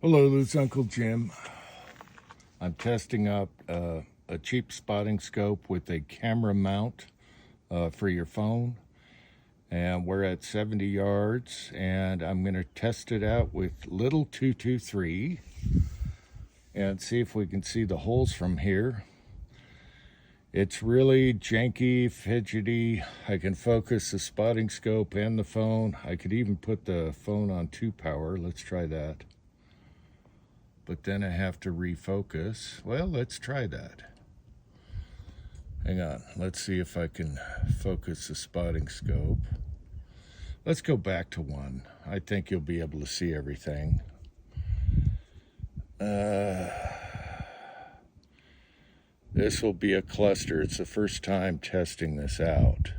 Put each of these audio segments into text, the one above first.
Hello, this is Uncle Jim. I'm testing out a cheap spotting scope with a camera mount for your phone. And we're at 70 yards, and I'm going to test it out with little 223 and see if we can see the holes from here. It's really janky, fidgety. I can focus the spotting scope and the phone. I could even put the phone on 2 power. Let's try that. But then I have to refocus. Well, let's try that. Hang on, let's see if I can focus the spotting scope. Let's go back to 1. I think you'll be able to see everything. This will be a cluster. It's the first time testing this out.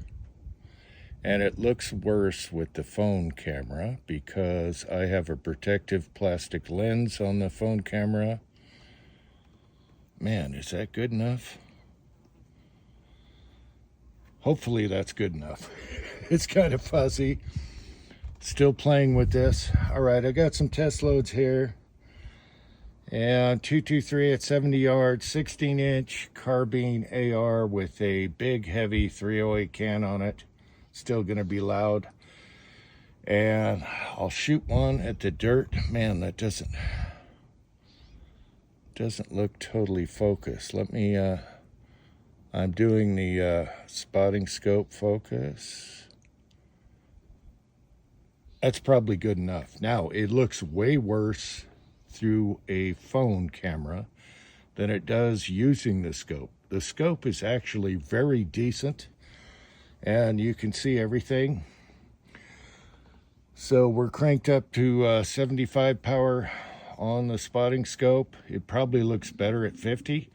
And it looks worse with the phone camera because I have a protective plastic lens on the phone camera. Man, is that good enough? Hopefully that's good enough. It's kind of fuzzy. Still playing with this. All right, I got some test loads here. And 223 at 70 yards, 16-inch carbine AR with a big, heavy 308 can on it. Still gonna be loud. And I'll shoot one at the dirt. Man, that doesn't look totally focused. Let me, I'm doing the spotting scope focus. That's probably good enough. Now, it looks way worse through a phone camera than it does using the scope. The scope is actually very decent, and you can see everything. So we're cranked up to 75 power on the spotting scope. It probably looks better at 50,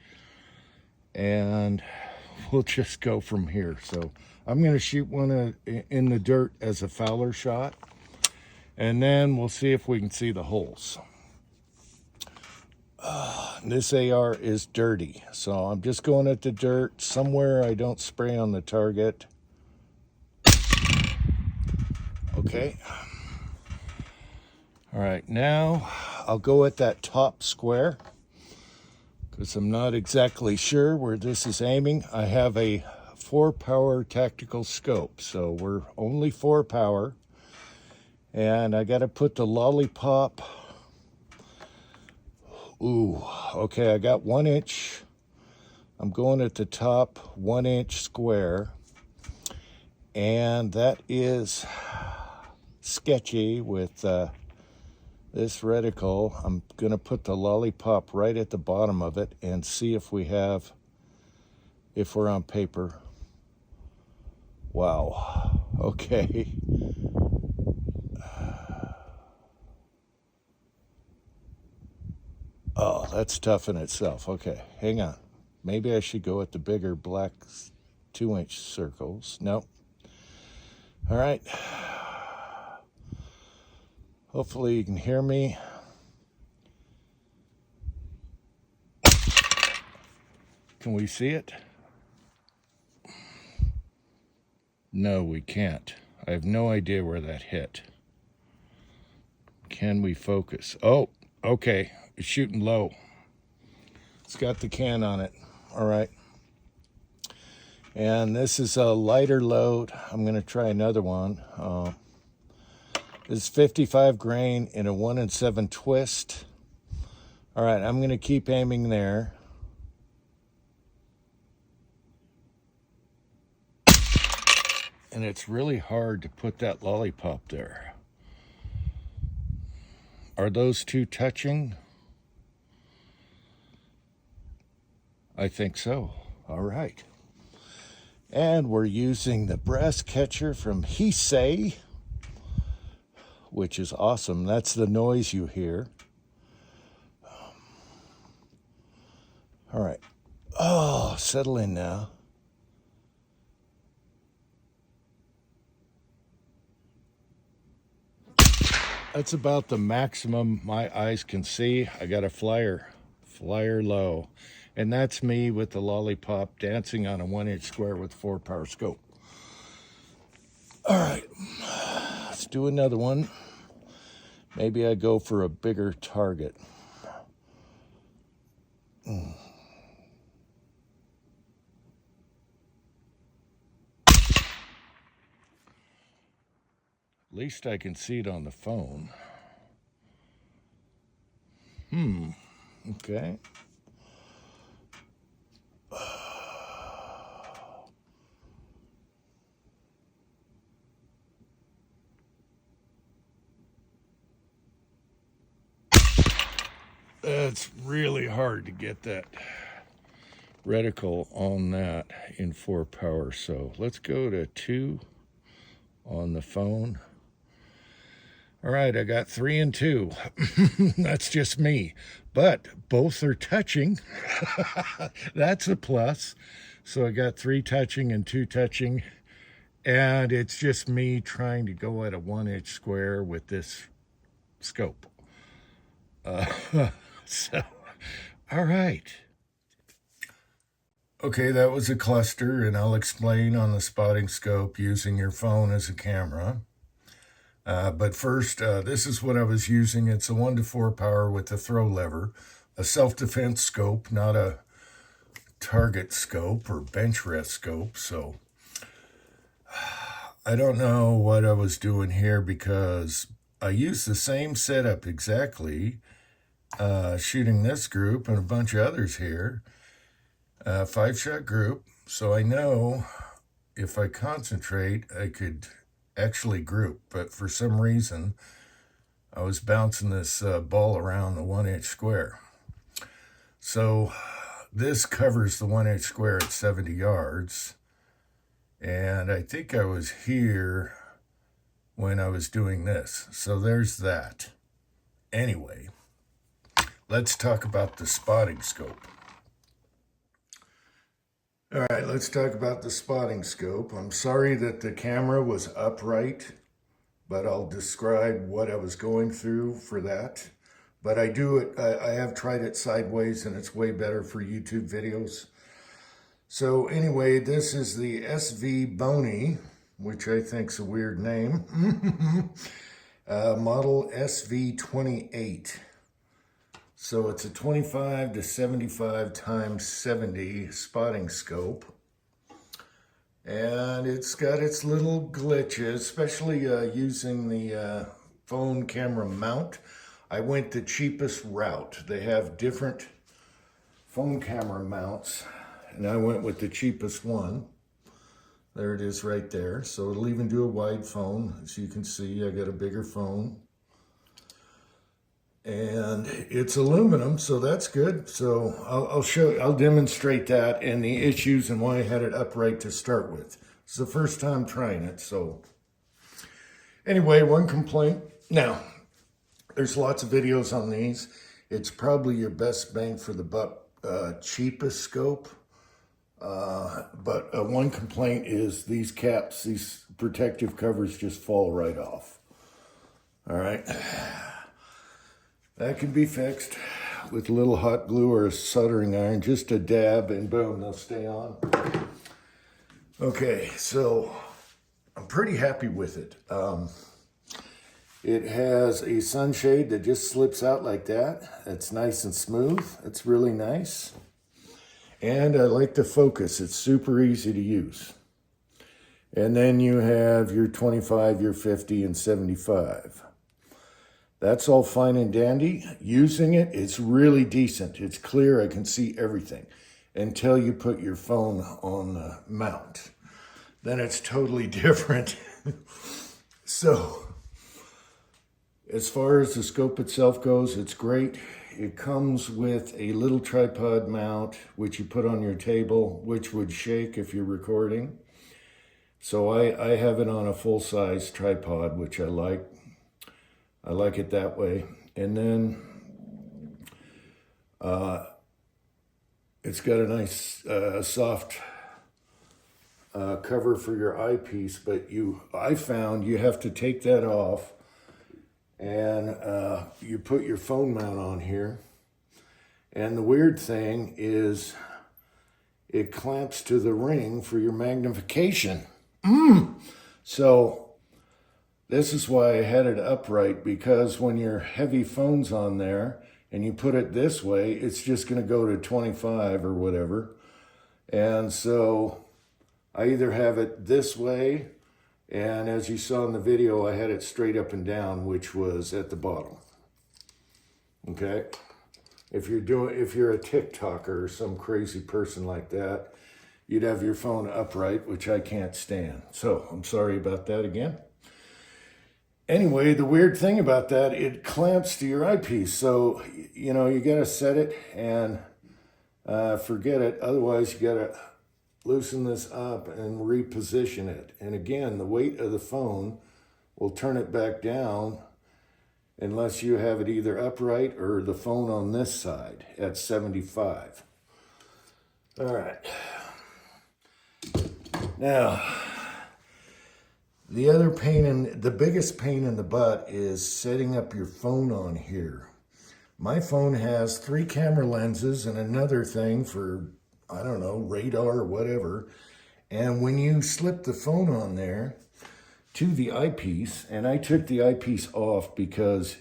and we'll just go from here. So I'm going to shoot one in the dirt as a Fowler shot, and then we'll see if we can see the holes. This AR is dirty, so I'm just going at the dirt somewhere I don't spray on the target. Okay. All right, now I'll go at that top square because I'm not exactly sure where this is aiming. I have a 4 power tactical scope, so we're only 4 power. And I got to put the lollipop. Ooh, okay, I got 1 inch. I'm going at the top 1 inch square. And that is sketchy with this reticle. I'm going to put the lollipop right at the bottom of it and see if we're on paper. Wow, okay. Oh, that's tough in itself. Okay, hang on. Maybe I should go at the bigger black 2-inch circles. Nope. All right. Hopefully you can hear me. Can we see it? No, we can't. I have no idea where that hit. Can we focus? Oh, okay. It's shooting low. It's got the can on it. All right. And this is a lighter load. I'm going to try another one. This is 55 grain in a 1-7 twist. All right, I'm going to keep aiming there. And it's really hard to put that lollipop there. Are those two touching? I think so. All right. And we're using the brass catcher from Heisei, which is awesome. That's the noise you hear. All right. Oh, settle in now. That's about the maximum my eyes can see. I got a flyer low. And that's me with the lollipop dancing on a 1-inch square with 4 power scope. All right, let's do another one. Maybe I go for a bigger target. At least I can see it on the phone. Okay. It's really hard to get that reticle on that in 4 power. So let's go to 2 on the phone. All right, I got 3 and 2. That's just me. But both are touching. That's a plus. So I got 3 touching and 2 touching. And it's just me trying to go at a 1-inch square with this scope. So, all right. Okay, that was a cluster, and I'll explain on the spotting scope using your phone as a camera. But first, this is what I was using. It's a 1-to-4 power with a throw lever, a self-defense scope, not a target scope or bench rest scope. So I don't know what I was doing here because I used the same setup exactly, shooting this group and a bunch of others here. 5-shot group, so I know if I concentrate, I could actually group, but for some reason, I was bouncing this ball around the 1-inch square. So this covers the 1-inch square at 70 yards, and I think I was here when I was doing this. So there's that. Anyway, let's talk about the spotting scope. All right, let's talk about the spotting scope. I'm sorry that the camera was upright, but I'll describe what I was going through for that. But I have tried it sideways, and it's way better for YouTube videos. So anyway, this is the SV Bony, which I think's a weird name, model SV28. So it's a 25 to 75 times 70 spotting scope. And it's got its little glitches, especially using the phone camera mount. I went the cheapest route. They have different phone camera mounts, and I went with the cheapest one. There it is right there. So it'll even do a wide phone. As you can see, I got a bigger phone. And it's aluminum, so that's good. So I'll demonstrate that and the issues and why I had it upright to start with. It's the first time trying it, so. Anyway, one complaint. Now, there's lots of videos on these. It's probably your best bang for the buck, cheapest scope. But one complaint is these caps, these protective covers just fall right off. All right. That can be fixed with a little hot glue or a soldering iron, just a dab, and boom, they'll stay on. Okay, so I'm pretty happy with it. It has a sunshade that just slips out like that. It's nice and smooth. It's really nice. And I like the focus. It's super easy to use. And then you have your 25, your 50, and 75. That's all fine and dandy. Using it, it's really decent. It's clear, I can see everything until you put your phone on the mount. Then it's totally different. So, as far as the scope itself goes, it's great. It comes with a little tripod mount, which you put on your table, which would shake if you're recording. So I have it on a full-size tripod, which I like. I like it that way. And then it's got a nice soft cover for your eyepiece, but I found you have to take that off and you put your phone mount on here. And the weird thing is it clamps to the ring for your magnification. So This is why I had it upright, because when your heavy phone's on there and you put it this way, it's just going to go to 25 or whatever. And so I either have it this way, and as you saw in the video, I had it straight up and down, which was at the bottom. Okay? If you're a TikToker or some crazy person like that, you'd have your phone upright, which I can't stand. So I'm sorry about that again. Anyway, the weird thing about that, it clamps to your eyepiece. So, you know, you got to set it and forget it. Otherwise, you got to loosen this up and reposition it. And again, the weight of the phone will turn it back down unless you have it either upright or the phone on this side at 75. All right. Now, the biggest pain in the butt is setting up your phone on here. My phone has 3 camera lenses and another thing for, I don't know, radar or whatever. And when you slip the phone on there to the eyepiece, and I took the eyepiece off because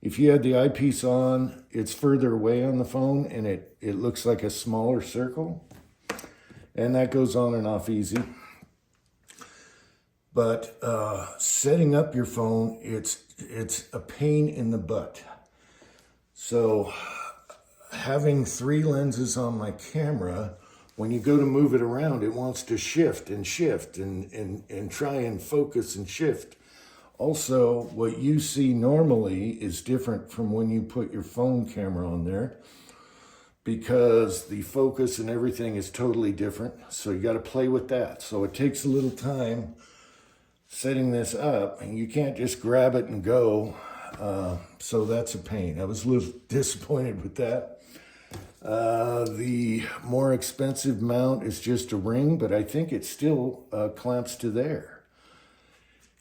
if you had the eyepiece on, it's further away on the phone and it looks like a smaller circle. And that goes on and off easy. But setting up your phone, it's a pain in the butt. So having 3 lenses on my camera, when you go to move it around, it wants to shift and shift and try and focus and shift. Also, what you see normally is different from when you put your phone camera on there, because the focus and everything is totally different. So you got to play with that. So it takes a little time setting this up, and you can't just grab it and go. So that's a pain. I was a little disappointed with that. The more expensive mount is just a ring, but I think it still clamps to there.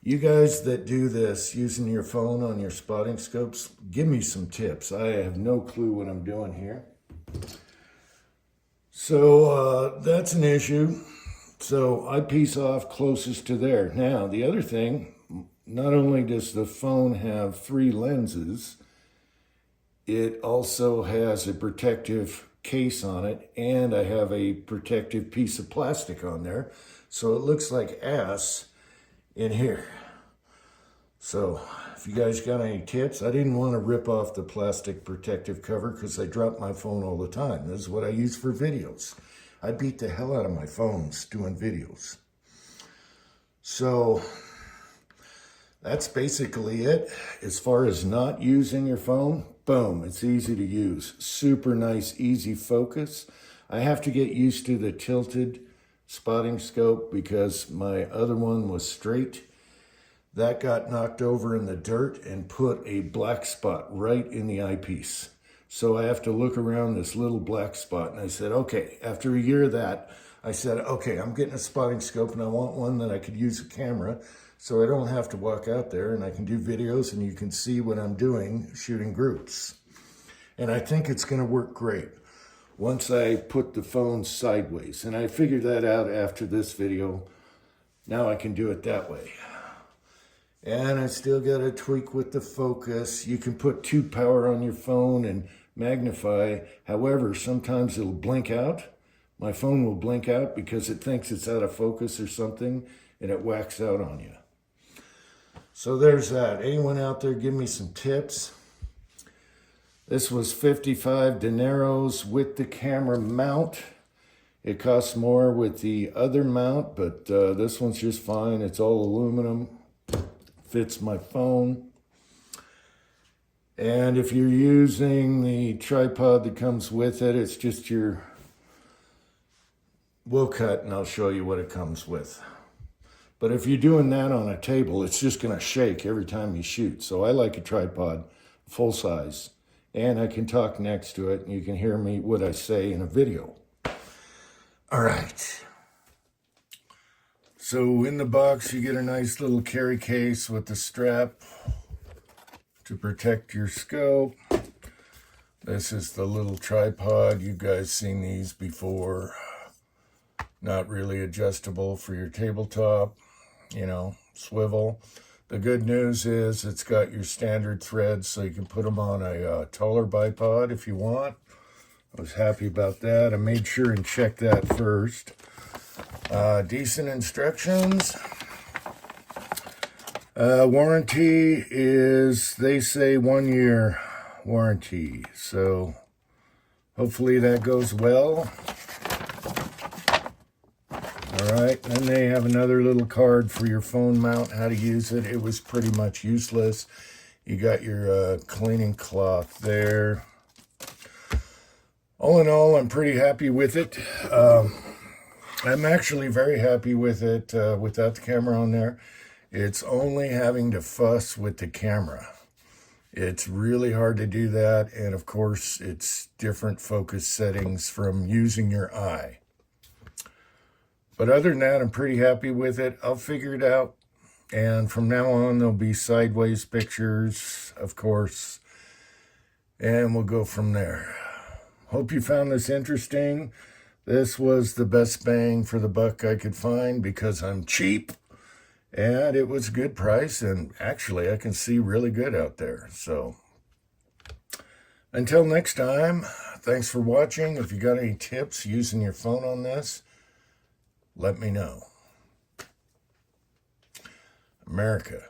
You guys that do this using your phone on your spotting scopes, give me some tips. I have no clue what I'm doing here. So that's an issue. So eyepiece off closest to there. Now, the other thing, not only does the phone have 3 lenses, it also has a protective case on it, and I have a protective piece of plastic on there. So it looks like ass in here. So if you guys got any tips, I didn't want to rip off the plastic protective cover because I drop my phone all the time. This is what I use for videos. I beat the hell out of my phones doing videos. So that's basically it. As far as not using your phone, boom, it's easy to use. Super nice, easy focus. I have to get used to the tilted spotting scope because my other one was straight. That got knocked over in the dirt and put a black spot right in the eyepiece. So I have to look around this little black spot. And I said, okay, after a year of that, I said, okay, I'm getting a spotting scope and I want one that I could use a camera so I don't have to walk out there and I can do videos and you can see what I'm doing shooting groups. And I think it's going to work great once I put the phone sideways. And I figured that out after this video. Now I can do it that way. And I still got to tweak with the focus. You can put 2 power on your phone and magnify. However, sometimes it'll blink out. My phone will blink out because it thinks it's out of focus or something, and it whacks out on you. So there's that. Anyone out there give me some tips? This was 55 dineros with the camera mount. It costs more with the other mount, but this one's just fine. It's all aluminum. Fits my phone. And if you're using the tripod that comes with it, it's just your, we'll cut and I'll show you what it comes with. But if you're doing that on a table, it's just going to shake every time you shoot. So I like a tripod, full size, and I can talk next to it and you can hear me what I say in a video. All right. So in the box, you get a nice little carry case with the strap to protect your scope. This is the little tripod. You guys seen these before. Not really adjustable for your tabletop, you know, swivel. The good news is it's got your standard threads, so you can put them on a taller bipod if you want. I was happy about that. I made sure and check that first. Decent instructions. Warranty is, they say, 1 year warranty. So hopefully that goes well. Alright, then they have another little card for your phone mount, how to use it. It was pretty much useless. You got your cleaning cloth there. All in all, I'm pretty happy with it. I'm actually very happy with it without the camera on there. It's only having to fuss with the camera. It's really hard to do that, and of course, it's different focus settings from using your eye. But other than that, I'm pretty happy with it. I'll figure it out. And from now on, there'll be sideways pictures, of course. And we'll go from there. Hope you found this interesting. This was the best bang for the buck I could find because I'm cheap. And it was a good price. And actually, I can see really good out there. So until next time, thanks for watching. If you got any tips using your phone on this, let me know. America.